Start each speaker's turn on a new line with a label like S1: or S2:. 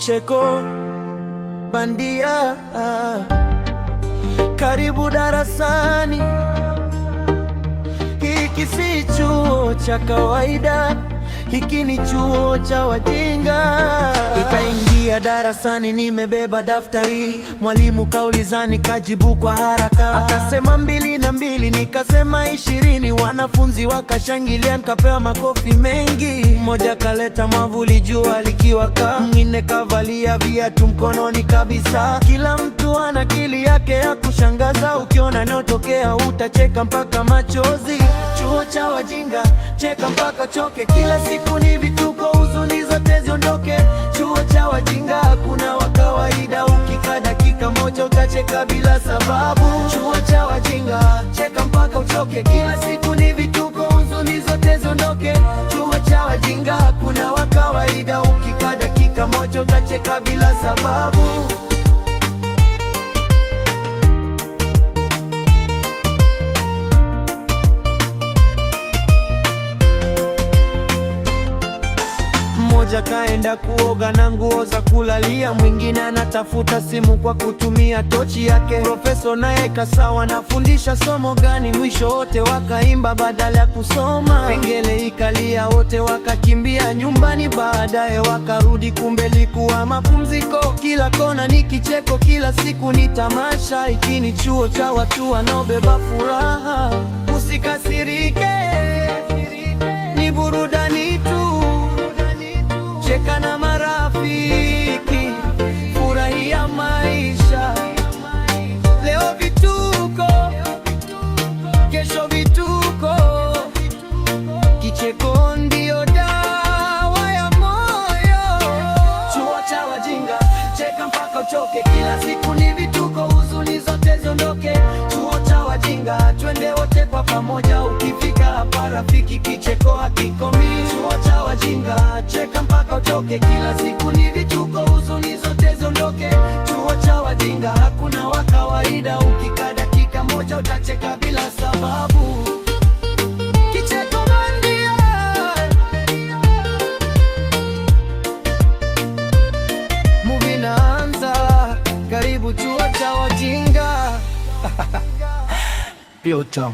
S1: kicheko bandia. Karibu darasani, hiki si chuo cha kawaida, hiki ni chuo cha wajinga. Nikaingia darasani nimebeba daftari, mwalimu kaulizani kajibu kwa haraka. Akasema 2 na 2, nikasema 20, wanafunzi wakashangilia, nikapewa makofi mengi. Mmoja kaleta mwavuli jua likiwaka, mwingine kavalia viatu mkononi kabisa. Kila mtu ana akili yake ya kushangaza, ukiona inayotokea utacheka mpaka machozi. Chuo cha wajinga, cheka mpaka choke, kila siku ni vituko, huzuni zote ziondoke. Chuo cha wajinga, hakuna wa kawaida, ukikaa dakika moja utacheka bila sababu. Chuo cha wajinga, cheka mpaka uchoke, kila siku ni vituko, huzuni zote ziondoke. Chuo cha wajinga, hakuna wa kawaida, ukikaa dakika moja utacheka bila sababu. Mmoja kaenda kuoga na nguo za kulalia, mwingine anatafuta simu kwa kutumia tochi yake. Profesa naye kasawa, nafundisha somo gani? Mwisho wote wakaimba badala ya kusoma. Kengele ikalia, wote wakakimbia nyumbani, baadaye wakarudi, kumbe likuwa mapumziko. Kila kona ni kicheko, kila siku ni tamasha. Hiki ni chuo cha watu wanaobeba furaha. Usikasirike, ni burudani tu. Cheka na marafiki, furahia maisha. Leo vituko, kesho vituko, kicheko ndio dawa ya moyo. Chuo cha wajinga, cheka mpaka uchoke, kila siku ni vituko, huzuni zote ziondoke. Chuo cha wajinga, twende wote kwa pamoja, ukifika hapa rafiki, kicheko hakikomi. Chuo cha wajinga, cheka mpaka uchoke, kila siku ni vituko, huzuni zote ziondoke. Chuo cha wajinga, hakuna wa kawaida, ukikaa dakika moja utacheka bila sababu. Kicheko bandia, movie inaanza, karibu chuo cha wajinga. Pure Tom.